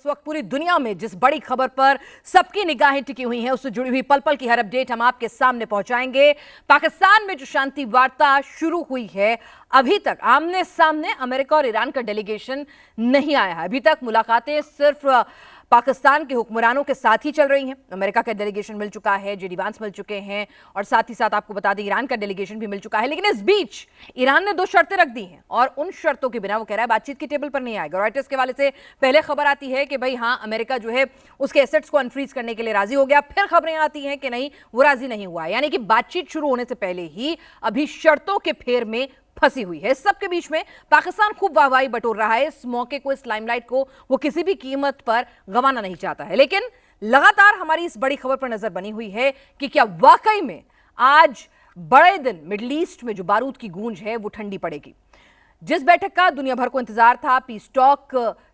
इस वक्त पूरी दुनिया में जिस बड़ी खबर पर सबकी निगाहें टिकी हुई हैं, उससे जुड़ी हुई पल पल की हर अपडेट हम आपके सामने पहुंचाएंगे। पाकिस्तान में जो शांति वार्ता शुरू हुई है, अभी तक आमने सामने अमेरिका और ईरान का डेलीगेशन नहीं आया है। अभी तक मुलाकातें सिर्फ पाकिस्तान के हुक्मरानों के साथ ही चल रही हैं। अमेरिका का डेलीगेशन मिल चुका है, जेडी वांस मिल चुके हैं और साथ ही साथ आपको बता दें ईरान का डेलीगेशन भी मिल चुका है। लेकिन इस बीच ईरान ने 2 शर्तें रख दी हैं और उन शर्तों के बिना वो कह रहा है बातचीत की टेबल पर नहीं आएगा। रॉयटर्स के हवाले से पहले खबर आती है कि भाई हाँ, अमेरिका जो है उसके एसेट्स को अनफ्रीज करने के लिए राजी हो गया। फिर खबरें आती हैं कि नहीं, वो राजी नहीं हुआ, यानी कि बातचीत शुरू होने से पहले ही अभी शर्तों के फेर में फंसी हुई है। इस सबके बीच में पाकिस्तान खूब वाहवाही बटोर रहा है। इस मौके को, इस लाइमलाइट को वो किसी भी कीमत पर गंवाना नहीं चाहता है। लेकिन लगातार हमारी इस बड़ी खबर पर नजर बनी हुई है कि क्या वाकई में आज बड़े दिन मिडिल ईस्ट में जो बारूद की गूंज है वो ठंडी पड़ेगी। जिस बैठक का दुनिया भर को इंतजार था, पीस टॉक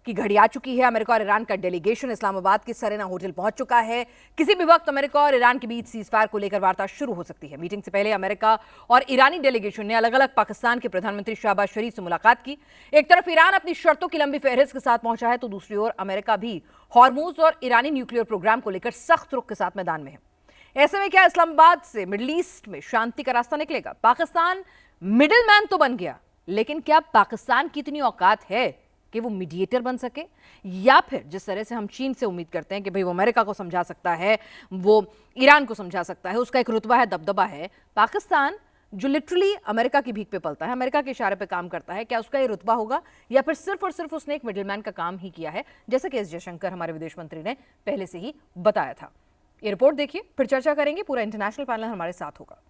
की घड़ी आ चुकी है। अमेरिका और ईरान का डेलीगेशन इस्लामाबाद के सरेना होटल पहुंच चुका है। किसी भी वक्त अमेरिका और ईरान के बीच सीजफायर को लेकर वार्ता शुरू हो सकती है। मीटिंग से पहले अमेरिका और ईरानी डेलीगेशन ने अलग अलग पाकिस्तान के प्रधानमंत्री शहबाज शरीफ से मुलाकात की। एक तरफ ईरान अपनी शर्तों की लंबी फहरिस्त के साथ पहुंचा है, तो दूसरी ओर अमेरिका भी हॉर्मूज और ईरानी न्यूक्लियर प्रोग्राम को लेकर सख्त रुख के साथ मैदान में है। ऐसे में क्या इस्लामाबाद से मिडिल ईस्ट में शांति का रास्ता निकलेगा? पाकिस्तान मिडिल मैन तो बन गया, लेकिन क्या पाकिस्तान की इतनी औकात है कि वो मीडिएटर बन सके? या फिर जिस तरह से हम चीन से उम्मीद करते हैं कि भाई वो अमेरिका को समझा सकता है, वो ईरान को समझा सकता है, उसका एक रुतबा है, दबदबा है, पाकिस्तान जो लिटरली अमेरिका की भीख पे पलता है, अमेरिका के इशारे पे काम करता है, क्या उसका ये रुतबा होगा? या फिर सिर्फ और सिर्फ उसने एक मिडिलमैन का काम ही किया है, जैसा कि एस जयशंकर हमारे विदेश मंत्री ने पहले से ही बताया था। ये रिपोर्ट देखिए, फिर चर्चा करेंगे। पूरा इंटरनेशनल पैनल हमारे साथ होगा।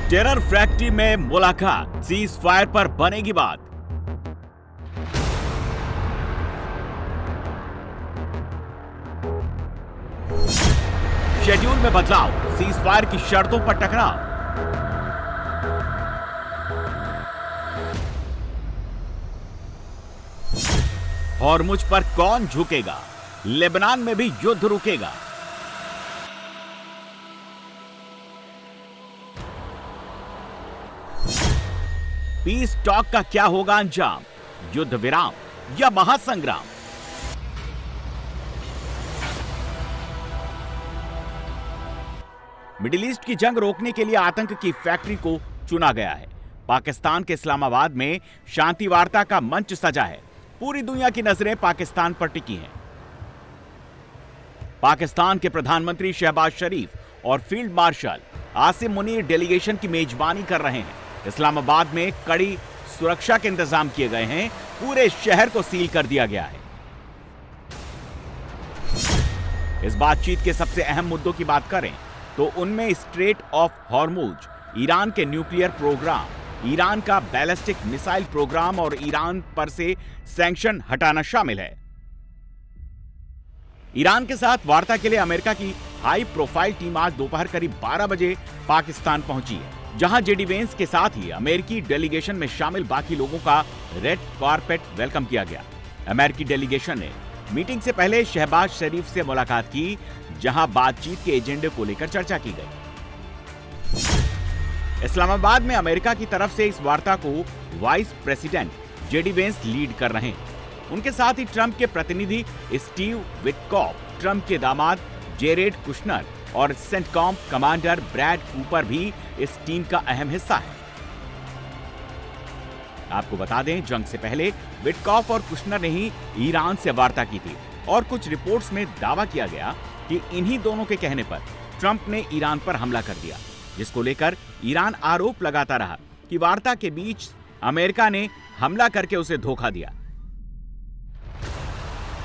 टेरर फैक्ट्री में मुलाकात, सीज फायर पर बनेगी बात। शेड्यूल में बदलाव, सीज फायर की शर्तों पर टकराव। हॉर्मुज पर कौन झुकेगा? लेबनान में भी युद्ध रुकेगा। पीस टॉक का क्या होगा अंजाम? युद्ध विराम या महासंग्राम? मिडिल ईस्ट की जंग रोकने के लिए आतंक की फैक्ट्री को चुना गया है। पाकिस्तान के इस्लामाबाद में शांति वार्ता का मंच सजा है। पूरी दुनिया की नजरें पाकिस्तान पर टिकी हैं। पाकिस्तान के प्रधानमंत्री शहबाज शरीफ और field marshal Asim Munir delegation की मेजबानी कर रहे हैं। इस्लामाबाद में कड़ी सुरक्षा के इंतजाम किए गए हैं। पूरे शहर को सील कर दिया गया है। इस बातचीत के सबसे अहम मुद्दों की बात करें तो उनमें स्ट्रेट ऑफ हॉर्मुज, ईरान के न्यूक्लियर प्रोग्राम, ईरान का बैलिस्टिक मिसाइल प्रोग्राम और ईरान पर से सैंक्शन हटाना शामिल है। ईरान के साथ वार्ता के लिए अमेरिका की हाई प्रोफाइल टीम आज दोपहर करीब 12 बजे पाकिस्तान पहुंची है, जहां जेडी वेंस के साथ ही अमेरिकी डेलीगेशन में शामिल बाकी लोगों का रेड कारपेट वेलकम किया गया। अमेरिकी डेलीगेशन ने मीटिंग से पहले शहबाज शरीफ से मुलाकात की, जहां बातचीत के एजेंडे को लेकर चर्चा की गई। इस्लामाबाद में अमेरिका की तरफ से इस वार्ता को vice president JD Vance lead कर रहे हैं। उनके साथ ही ट्रंप के प्रतिनिधि स्टीव विटकॉफ, ट्रंप के दामाद जेरेड कुशनर और सेंटकॉम कमांडर ब्रैड कूपर भी इस टीम का अहम हिस्सा है। आपको बता दें, जंग से पहले विटकॉफ और कुशनर ने ही ईरान से वार्ता की थी और कुछ रिपोर्ट्स में दावा किया गया कि इन्हीं दोनों के कहने पर ट्रंप ने ईरान पर हमला कर दिया, जिसको लेकर ईरान आरोप लगाता रहा कि वार्ता के बीच अमेरिका ने हमला करके उसे धोखा दिया।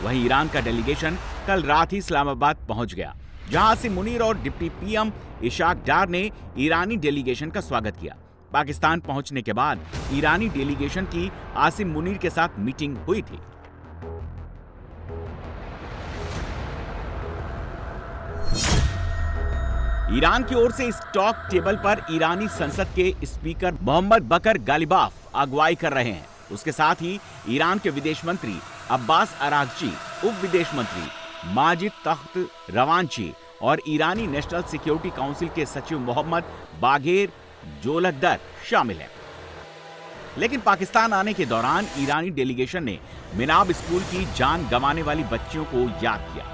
वहीं ईरान का डेलीगेशन कल रात ही इस्लामाबाद पहुंच गया, जहां आसिम मुनीर और डिप्टी पीएम इशाक डार ने ईरानी डेलीगेशन का स्वागत किया। पाकिस्तान पहुंचने के बाद ईरानी डेलीगेशन की आसिम मुनीर के साथ मीटिंग हुई थी। ईरान की ओर से इस टॉक टेबल पर ईरानी संसद के स्पीकर मोहम्मद बकर गालिबाफ अगुवाई कर रहे हैं। उसके साथ ही ईरान के विदेश मंत्री अब्बास अरागची, उप विदेश मंत्री माजिद तख्त रवांची और ईरानी नेशनल सिक्योरिटी काउंसिल के सचिव मोहम्मद बागेर जोलकदर शामिल हैं। लेकिन पाकिस्तान आने के दौरान ईरानी डेलीगेशन ने मिनाब स्कूल की जान गंवाने वाली बच्चियों को याद किया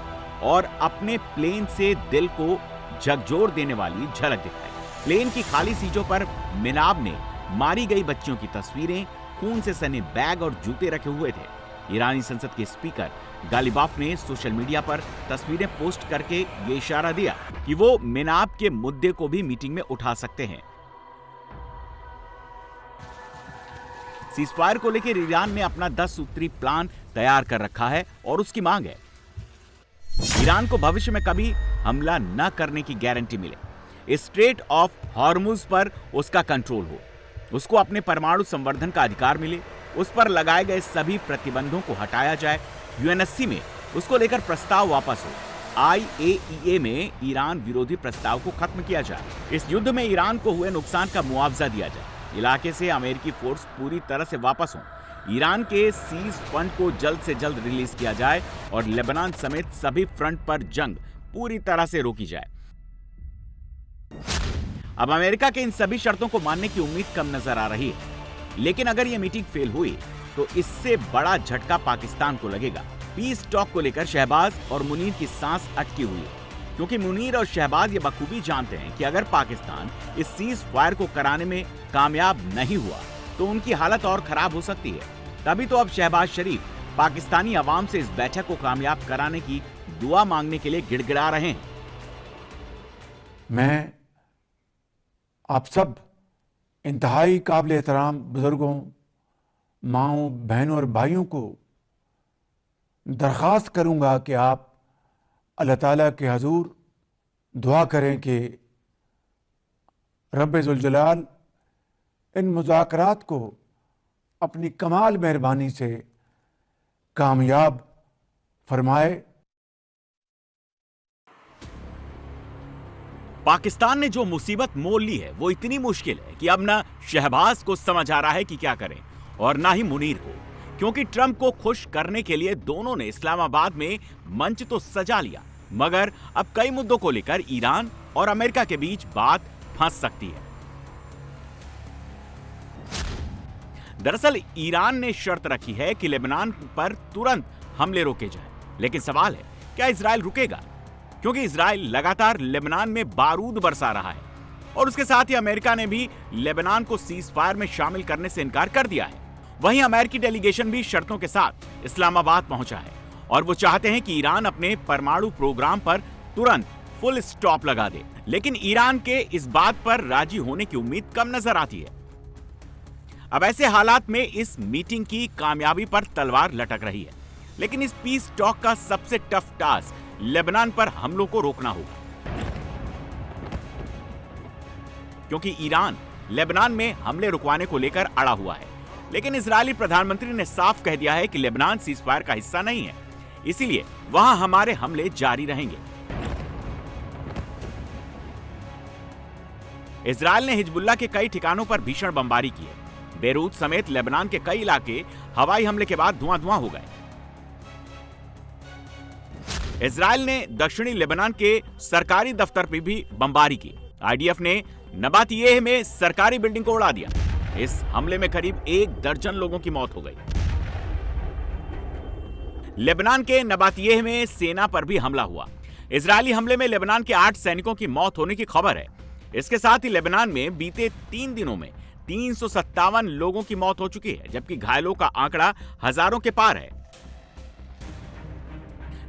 और अपने प्लेन से दिल को झकझोर देने वाली झलक दिखाई। प्लेन की खाली सीटों पर मिनाब ने मारी गई बच्चियों की तस्वीरें, खून से सने बैग और जूते रखे हुए थे। ईरानी संसद के स्पीकर गालिबाफ ने सोशल मीडिया पर तस्वीरें पोस्ट करके ये इशारा दिया कि वो मिनाब के मुद्दे को भी मीटिंग में उठा सकते हैं। सीजफायर को लेकर ईरान ने अपना 10 सूत्री प्लान तैयार कर रखा है और उसकी मांग है ईरान को भविष्य में कभी हमला न करने की गारंटी मिले, स्ट्रेट ऑफ हॉर्मुज पर उसका कंट्रोल हो, उसको अपने परमाणु संवर्धन का अधिकार मिले, उस पर लगाए गए सभी प्रतिबंधों को हटाया जाए, यूएनएससी में उसको लेकर प्रस्ताव वापस हो, IAEA में ईरान विरोधी प्रस्ताव को खत्म किया जाए, इस युद्ध में ईरान को हुए नुकसान का मुआवजा दिया जाए, इलाके से अमेरिकी फोर्स पूरी तरह से वापस हों, ईरान के सीज फंड को जल्द से जल्द रिलीज किया जाए और लेबनान समेत सभी फ्रंट पर जंग पूरी तरह से रोकी जाए। अब अमेरिका के इन सभी शर्तों को मानने की उम्मीद कम नजर आ रही है, लेकिन अगर यह मीटिंग फेल हुई तो इससे बड़ा झटका पाकिस्तान को लगेगा। पीस टॉक को लेकर शहबाज और मुनीर की सांस अटकी हुई है, क्योंकि मुनीर और शहबाज ये बखूबी जानते हैं कि अगर पाकिस्तान इस सीज फायर को कराने में कामयाब नहीं हुआ तो उनकी हालत और खराब हो सकती है। तभी तो अब शहबाज शरीफ पाकिस्तानी अवाम से इस बैठक को कामयाब कराने की दुआ मांगने के लिए गिड़गिड़ा रहे हैं। मैं आप सब इंतहाई काबिल एहतराम बुजुर्गों, माओं, बहनों और भाइयों को दरख्वास्त करूंगा कि आप अल्लाह ताला के हजूर दुआ करें कि रब्बे जुल जलाल इन मुज़ाकरात को अपनी कमाल मेहरबानी से कामयाब फरमाए। पाकिस्तान ने जो मुसीबत मोल ली है वो इतनी मुश्किल है कि अब ना शहबाज को समझ आ रहा है कि क्या करें और ना ही मुनीर को, क्योंकि ट्रंप को खुश करने के लिए दोनों ने इस्लामाबाद में मंच तो सजा लिया, मगर अब कई मुद्दों को लेकर ईरान और अमेरिका के बीच बात फंस सकती है। दरअसल ईरान ने शर्त रखी है कि लेबनान पर तुरंत हमले रोके जाएं, लेकिन सवाल है क्या इजराइल रुकेगा, क्योंकि इजराइल लगातार लेबनान में बारूद बरसा रहा है और उसके साथ ही अमेरिका ने भी लेबनान को सीज फायर में शामिल करने से इनकार कर दिया है। वहीं अमेरिकी डेलीगेशन भी शर्तों के साथ इस्लामाबाद पहुंचा है और वो चाहते हैं कि ईरान अपने परमाणु प्रोग्राम पर तुरंत फुल स्टॉप लगा दे, लेकिन ईरान के इस बात पर राजी होने की उम्मीद कम नजर आती है। अब ऐसे हालात में इस मीटिंग की कामयाबी पर तलवार लटक रही है, लेकिन इस पीस टॉक का सबसे टफ टास्क लेबनान पर हमलों को रोकना होगा, क्योंकि ईरान लेबनान में हमले रुकवाने को लेकर अड़ा हुआ है, लेकिन इजरायली प्रधानमंत्री ने साफ कह दिया है कि लेबनान सीजफायर का हिस्सा नहीं है, इसीलिए वहां हमारे हमले जारी रहेंगे। इजरायल ने हिजबुल्लाह के कई ठिकानों पर भीषण बमबारी की है। बेरूत समेत लेबनान के कई इलाके हवाई हमले के बाद धुआं-धुआं हो गए। इजरायल ने दक्षिणी लेबनान के सरकारी दफ्तर पर भी बमबारी की। आईडीएफ ने नबातियेह में सरकारी बिल्डिंग को उड़ा दिया। इस हमले में करीब 1 दर्जन लोगों की मौत हो गई। लेबनान के नबातियेह में सेना पर भी हमला हुआ। इजरायली हमले में लेबनान के 8 सैनिकों की मौत होने की खबर है। इसके साथ ही लेबनान में बीते 3 दिनों में 357 लोगों की मौत हो चुकी है, जबकि घायलों का आंकड़ा हजारों के पार है।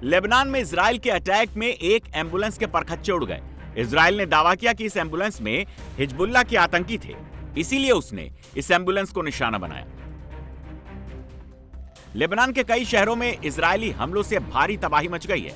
लेबनान में इजरायल के अटैक में एक एम्बुलेंस के परखच्चे उड़ गए। इजरायल ने दावा किया कि इस एम्बुलेंस में हिजबुल्लाह के आतंकी थे, इसीलिए उसने इस एम्बुलेंस को निशाना बनाया। लेबनान के कई शहरों में इजरायली हमलों से भारी तबाही मच गई है।